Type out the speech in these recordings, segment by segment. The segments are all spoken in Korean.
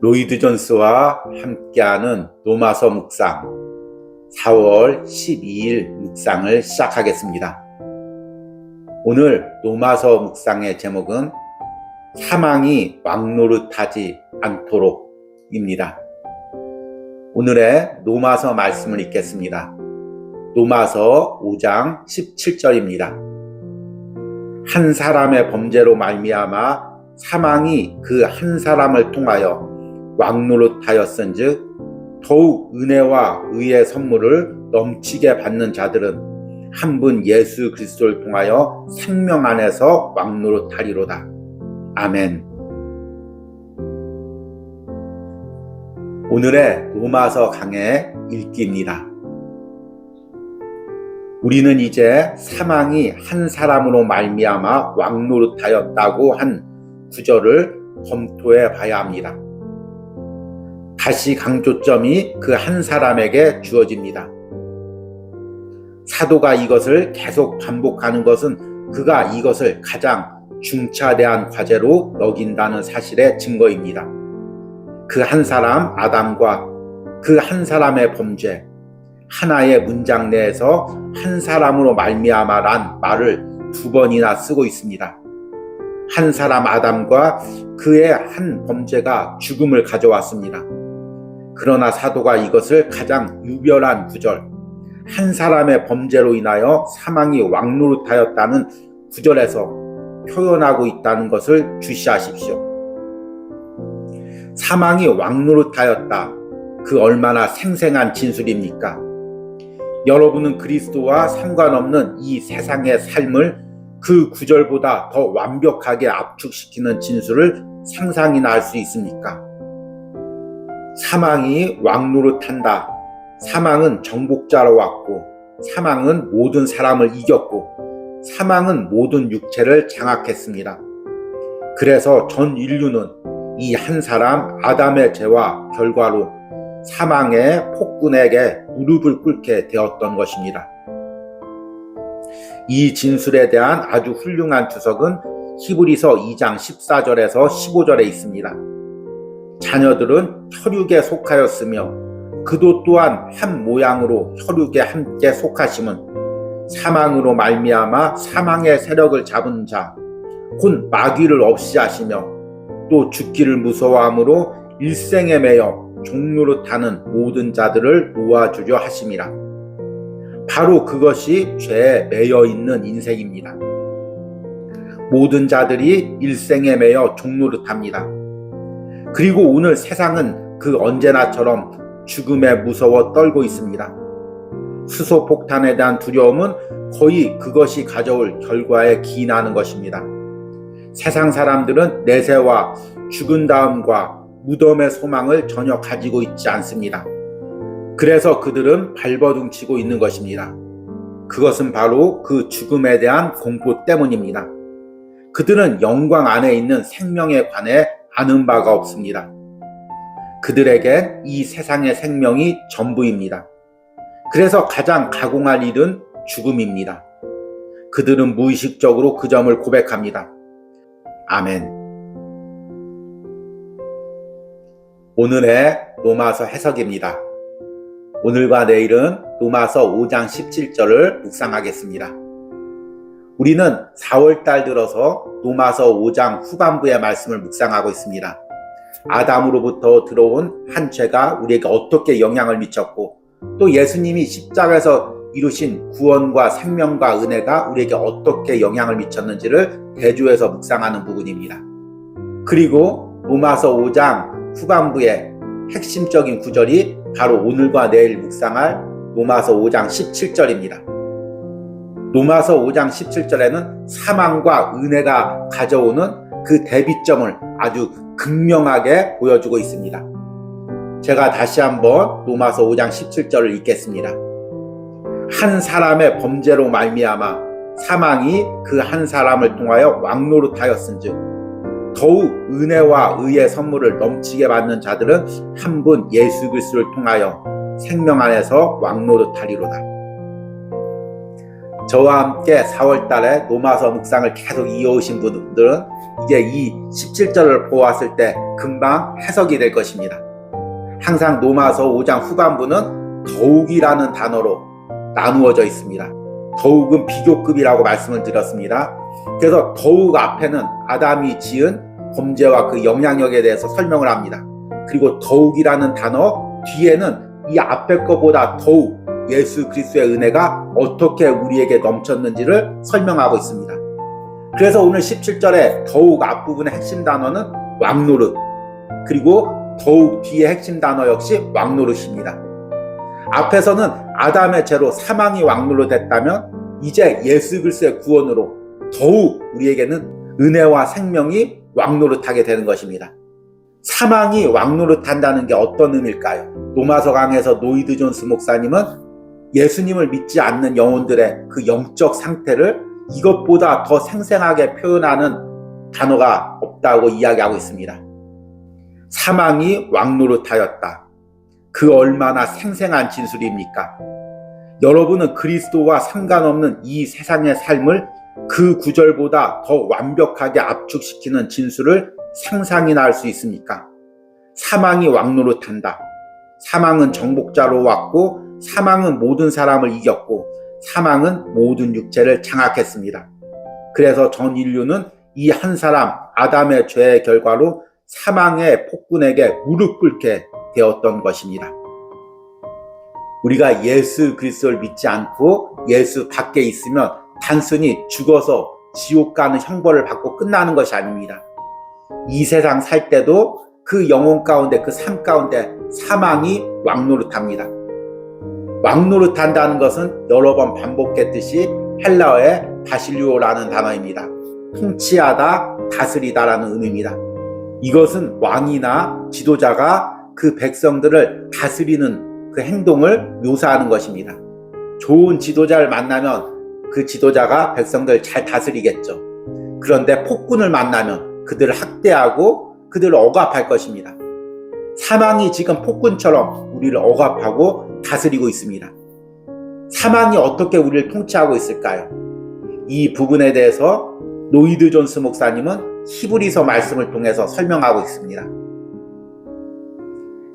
로이드 존스와 함께하는 로마서 묵상 4월 12일 묵상을 시작하겠습니다. 오늘 로마서 묵상의 제목은 사망이 왕노릇하지 않도록 입니다. 오늘의 로마서 말씀을 읽겠습니다. 로마서 5장 17절입니다. 한 사람의 범죄로 말미암아 사망이 그 한 사람을 통하여 왕노릇하였은즉 더욱 은혜와 의의 선물을 넘치게 받는 자들은 한 분 예수 그리스도를 통하여 생명 안에서 왕노릇하리로다. 아멘. 오늘의 로마서 강의 읽기입니다. 우리는 이제 사망이 한 사람으로 말미암아 왕노릇하였다고 한 구절을 검토해 봐야 합니다. 다시 강조점이 그 한 사람에게 주어집니다. 사도가 이것을 계속 반복하는 것은 그가 이것을 가장 중차대한 과제로 여긴다는 사실의 증거입니다. 그 한 사람 아담과 그 한 사람의 범죄, 하나의 문장 내에서 한 사람으로 말미암아란 말을 2번이나 쓰고 있습니다. 한 사람 아담과 그의 한 범죄가 죽음을 가져왔습니다. 그러나 사도가 이것을 가장 유별한 구절, 한 사람의 범죄로 인하여 사망이 왕노릇하였다는 구절에서 표현하고 있다는 것을 주시하십시오. 사망이 왕노릇하였다. 그 얼마나 생생한 진술입니까? 여러분은 그리스도와 상관없는 이 세상의 삶을 그 구절보다 더 완벽하게 압축시키는 진술을 상상이나 할 수 있습니까? 사망이 왕노릇한다. 사망은 정복자로 왔고, 사망은 모든 사람을 이겼고, 사망은 모든 육체를 장악했습니다. 그래서 전 인류는 이 한 사람 아담의 죄와 결과로 사망의 폭군에게 무릎을 꿇게 되었던 것입니다. 이 진술에 대한 아주 훌륭한 주석은 히브리서 2장 14절에서 15절에 있습니다. 자녀들은 혈육에 속하였으며 그도 또한 한 모양으로 혈육에 함께 속하심은 사망으로 말미암아 사망의 세력을 잡은 자, 곧 마귀를 없이 하시며 또 죽기를 무서워함으로 일생에 매여 종노릇하는 모든 자들을 놓아주려 하심이라. 바로 그것이 죄에 매여 있는 인생입니다. 모든 자들이 일생에 매여 종노릇합니다. 그리고 오늘 세상은 그 언제나처럼 죽음에 무서워 떨고 있습니다. 수소폭탄에 대한 두려움은 거의 그것이 가져올 결과에 기인하는 것입니다. 세상 사람들은 내세와 죽은 다음과 무덤의 소망을 전혀 가지고 있지 않습니다. 그래서 그들은 발버둥치고 있는 것입니다. 그것은 바로 그 죽음에 대한 공포 때문입니다. 그들은 영광 안에 있는 생명에 관해 아는 바가 없습니다. 그들에겐 이 세상의 생명이 전부입니다. 그래서 가장 가공할 일은 죽음입니다. 그들은 무의식적으로 그 점을 고백합니다. 아멘. 오늘의 로마서 해석입니다. 오늘과 내일은 로마서 5장 17절을 묵상하겠습니다. 우리는 4월달 들어서 로마서 5장 후반부의 말씀을 묵상하고 있습니다. 아담으로부터 들어온 한 죄가 우리에게 어떻게 영향을 미쳤고 또 예수님이 십자가에서 이루신 구원과 생명과 은혜가 우리에게 어떻게 영향을 미쳤는지를 대조해서 묵상하는 부분입니다. 그리고 로마서 5장 후반부의 핵심적인 구절이 바로 오늘과 내일 묵상할 로마서 5장 17절입니다. 로마서 5장 17절에는 사망과 은혜가 가져오는 그 대비점을 아주 극명하게 보여주고 있습니다. 제가 다시 한번 로마서 5장 17절을 읽겠습니다. 한 사람의 범죄로 말미암아 사망이 그 한 사람을 통하여 왕노릇하였은즉 더욱 은혜와 의의 선물을 넘치게 받는 자들은 한 분 예수 그리스도를 통하여 생명 안에서 왕노릇하리로다. 저와 함께 4월달에 로마서 묵상을 계속 이어오신 분들은 이제 이 17절을 보았을 때 금방 해석이 될 것입니다. 항상 로마서 5장 후반부는 더욱이라는 단어로 나누어져 있습니다. 더욱은 비교급이라고 말씀을 드렸습니다. 그래서 더욱 앞에는 아담이 지은 범죄와 그 영향력에 대해서 설명을 합니다. 그리고 더욱이라는 단어 뒤에는 이 앞에 것보다 더욱 예수 그리스도의 은혜가 어떻게 우리에게 넘쳤는지를 설명하고 있습니다. 그래서 오늘 17절에 더욱 앞부분의 핵심 단어는 왕노릇, 그리고 더욱 뒤의 핵심 단어 역시 왕노릇입니다. 앞에서는 아담의 죄로 사망이 왕노릇했다면 이제 예수 그리스도의 구원으로 더욱 우리에게는 은혜와 생명이 왕노릇하게 되는 것입니다. 사망이 왕노릇한다는 게 어떤 의미일까요? 로마서 강에서 노이드 존스 목사님은 예수님을 믿지 않는 영혼들의 그 영적 상태를 이것보다 더 생생하게 표현하는 단어가 없다고 이야기하고 있습니다. 사망이 왕노릇하였다. 그 얼마나 생생한 진술입니까? 여러분은 그리스도와 상관없는 이 세상의 삶을 그 구절보다 더 완벽하게 압축시키는 진술을 상상이나 할 수 있습니까? 사망이 왕노릇한다. 사망은 정복자로 왔고 사망은 모든 사람을 이겼고 사망은 모든 육체를 장악했습니다. 그래서 전 인류는 이 한 사람 아담의 죄의 결과로 사망의 폭군에게 무릎 꿇게 되었던 것입니다. 우리가 예수 그리스도를 믿지 않고 예수 밖에 있으면 단순히 죽어서 지옥 가는 형벌을 받고 끝나는 것이 아닙니다. 이 세상 살 때도 그 영혼 가운데 그 삶 가운데 사망이 왕노릇합니다. 왕노릇한다는 것은 여러 번 반복했듯이 헬라어의 바실리오라는 단어입니다. 통치하다, 다스리다라는 의미입니다. 이것은 왕이나 지도자가 그 백성들을 다스리는 그 행동을 묘사하는 것입니다. 좋은 지도자를 만나면 그 지도자가 백성들을 잘 다스리겠죠. 그런데 폭군을 만나면 그들을 학대하고 그들을 억압할 것입니다. 사망이 지금 폭군처럼 우리를 억압하고 다스리고 있습니다. 사망이 어떻게 우리를 통치하고 있을까요? 이 부분에 대해서 노이드 존스 목사님은 히브리서 말씀을 통해서 설명하고 있습니다.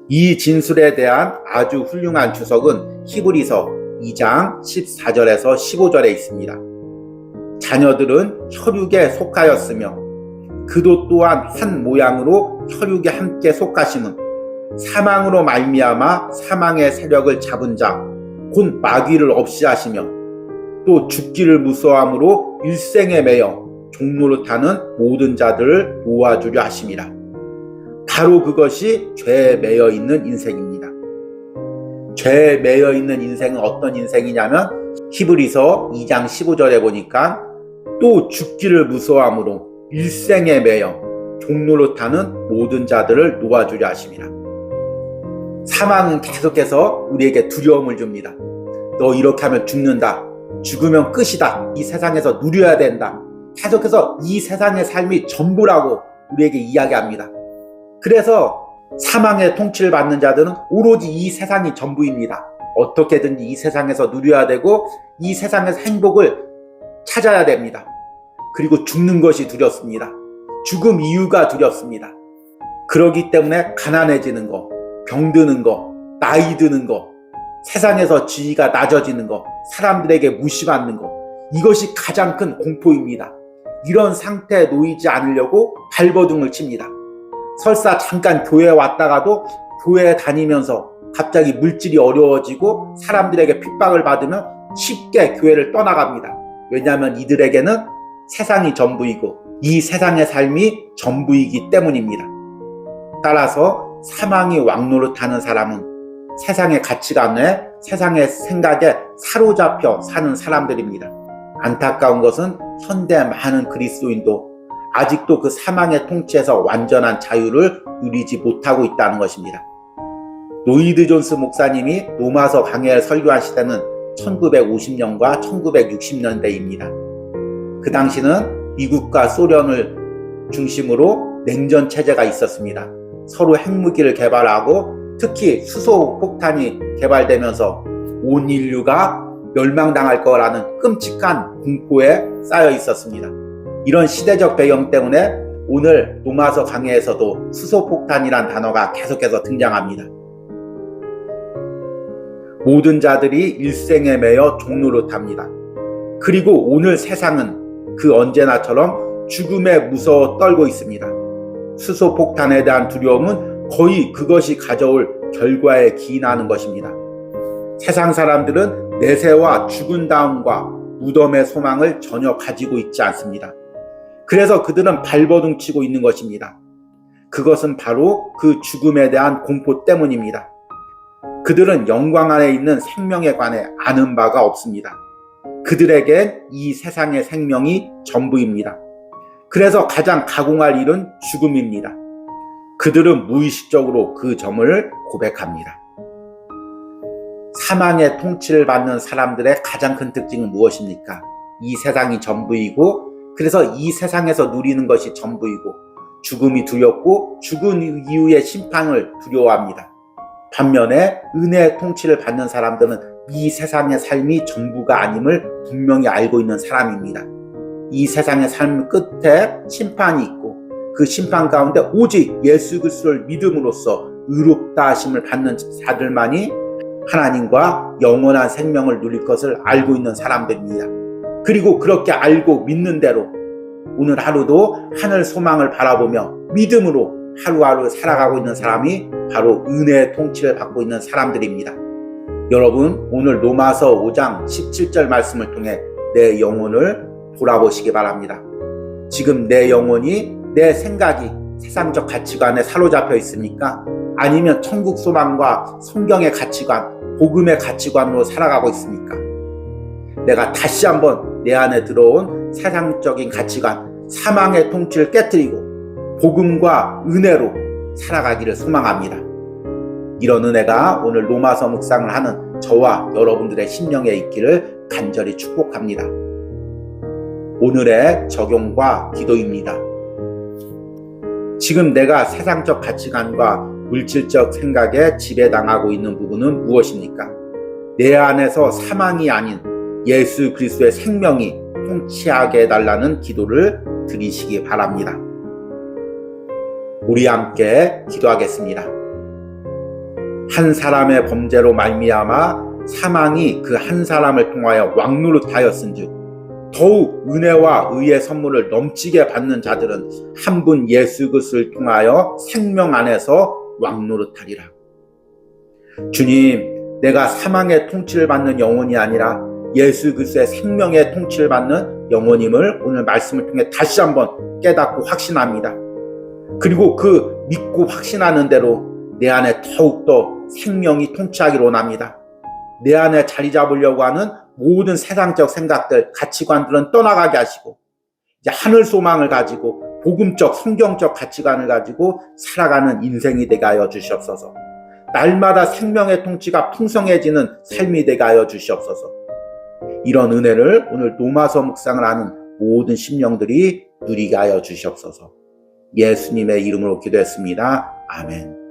이 진술에 대한 아주 훌륭한 주석은 히브리서 2장 14절에서 15절에 있습니다. 자녀들은 혈육에 속하였으며 그도 또한 한 모양으로 혈육에 함께 속하심은 사망으로 말미암아 사망의 세력을 잡은 자 곧 마귀를 없이 하시며 또 죽기를 무서워함으로 일생에 매여 종노릇하는 모든 자들을 모아주려 하심이라. 바로 그것이 죄에 매여 있는 인생입니다. 죄에 매여 있는 인생은 어떤 인생이냐면 히브리서 2장 15절에 보니까 또 죽기를 무서워함으로 일생에 매여 종노릇하는 모든 자들을 놓아주려 하심이라. 사망은 계속해서 우리에게 두려움을 줍니다. 너 이렇게 하면 죽는다. 죽으면 끝이다. 이 세상에서 누려야 된다. 계속해서 이 세상의 삶이 전부라고 우리에게 이야기합니다. 그래서 사망의 통치를 받는 자들은 오로지 이 세상이 전부입니다. 어떻게든지 이 세상에서 누려야 되고 이 세상에서 행복을 찾아야 됩니다. 그리고 죽는 것이 두렵습니다. 죽음 이유가 두렵습니다. 그러기 때문에 가난해지는 거, 병드는 거, 나이 드는 거, 세상에서 지위가 낮아지는 거, 사람들에게 무시받는 거, 이것이 가장 큰 공포입니다. 이런 상태에 놓이지 않으려고 발버둥을 칩니다. 설사 잠깐 교회에 왔다가도 교회에 다니면서 갑자기 물질이 어려워지고 사람들에게 핍박을 받으면 쉽게 교회를 떠나갑니다. 왜냐하면 이들에게는 세상이 전부이고 이 세상의 삶이 전부이기 때문입니다. 따라서 사망이 왕노릇하는 사람은 세상의 가치관에 세상의 생각에 사로잡혀 사는 사람들입니다. 안타까운 것은 현대 많은 그리스도인도 아직도 그 사망의 통치에서 완전한 자유를 누리지 못하고 있다는 것입니다. 노이드 존스 목사님이 로마서 강해를 설교한 시대는 1950년과 1960년대입니다. 그 당시는 미국과 소련을 중심으로 냉전 체제가 있었습니다. 서로 핵무기를 개발하고 특히 수소 폭탄이 개발되면서 온 인류가 멸망당할 거라는 끔찍한 공포에 쌓여 있었습니다. 이런 시대적 배경 때문에 오늘 로마서 강해에서도 수소폭탄이란 단어가 계속해서 등장합니다. 모든 자들이 일생에 매여 종노릇합니다. 그리고 오늘 세상은 그 언제나처럼 죽음에 무서워 떨고 있습니다. 수소폭탄에 대한 두려움은 거의 그것이 가져올 결과에 기인하는 것입니다. 세상 사람들은 내세와 죽은 다음과 무덤의 소망을 전혀 가지고 있지 않습니다. 그래서 그들은 발버둥치고 있는 것입니다. 그것은 바로 그 죽음에 대한 공포 때문입니다. 그들은 영광 안에 있는 생명에 관해 아는 바가 없습니다. 그들에겐 이 세상의 생명이 전부입니다. 그래서 가장 가공할 일은 죽음입니다. 그들은 무의식적으로 그 점을 고백합니다. 사망의 통치를 받는 사람들의 가장 큰 특징은 무엇입니까? 이 세상이 전부이고, 그래서 이 세상에서 누리는 것이 전부이고, 죽음이 두렵고 죽은 이후의 심판을 두려워합니다. 반면에 은혜의 통치를 받는 사람들은 이 세상의 삶이 전부가 아님을 분명히 알고 있는 사람입니다. 이 세상의 삶 끝에 심판이 있고, 그 심판 가운데 오직 예수 그리스도를 믿음으로써 의롭다 하심을 받는 자들만이 하나님과 영원한 생명을 누릴 것을 알고 있는 사람들입니다. 그리고 그렇게 알고 믿는 대로 오늘 하루도 하늘 소망을 바라보며 믿음으로 하루하루 살아가고 있는 사람이 바로 은혜의 통치를 받고 있는 사람들입니다. 여러분, 오늘 로마서 5장 17절 말씀을 통해 내 영혼을 돌아보시기 바랍니다. 지금 내 영혼이, 내 생각이 세상적 가치관에 사로잡혀 있습니까? 아니면 천국 소망과 성경의 가치관, 복음의 가치관으로 살아가고 있습니까? 내가 다시 한번 내 안에 들어온 세상적인 가치관, 사망의 통치를 깨뜨리고 복음과 은혜로 살아가기를 소망합니다. 이런 은혜가 오늘 로마서 묵상을 하는 저와 여러분들의 심령에 있기를 간절히 축복합니다. 오늘의 적용과 기도입니다. 지금 내가 세상적 가치관과 물질적 생각에 지배당하고 있는 부분은 무엇입니까? 내 안에서 사망이 아닌 예수 그리스도의 생명이 통치하게 해달라는 기도를 드리시기 바랍니다. 우리 함께 기도하겠습니다. 한 사람의 범죄로 말미암아 사망이 그 한 사람을 통하여 왕노릇하였은즉 더욱 은혜와 의의 선물을 넘치게 받는 자들은 한 분 예수 그리스도를 통하여 생명 안에서 왕노릇하리라. 주님, 내가 사망의 통치를 받는 영혼이 아니라 예수 그리스도의 생명의 통치를 받는 영혼임을 오늘 말씀을 통해 다시 한번 깨닫고 확신합니다. 그리고 그 믿고 확신하는 대로 내 안에 더욱더 생명이 통치하기를 원합니다. 내 안에 자리 잡으려고 하는 모든 세상적 생각들, 가치관들은 떠나가게 하시고 이제 하늘 소망을 가지고 복음적, 성경적 가치관을 가지고 살아가는 인생이 되게 하여 주시옵소서. 날마다 생명의 통치가 풍성해지는 삶이 되게 하여 주시옵소서. 이런 은혜를 오늘 로마서 묵상을 하는 모든 심령들이 누리게 하여 주시옵소서. 예수님의 이름으로 기도했습니다. 아멘.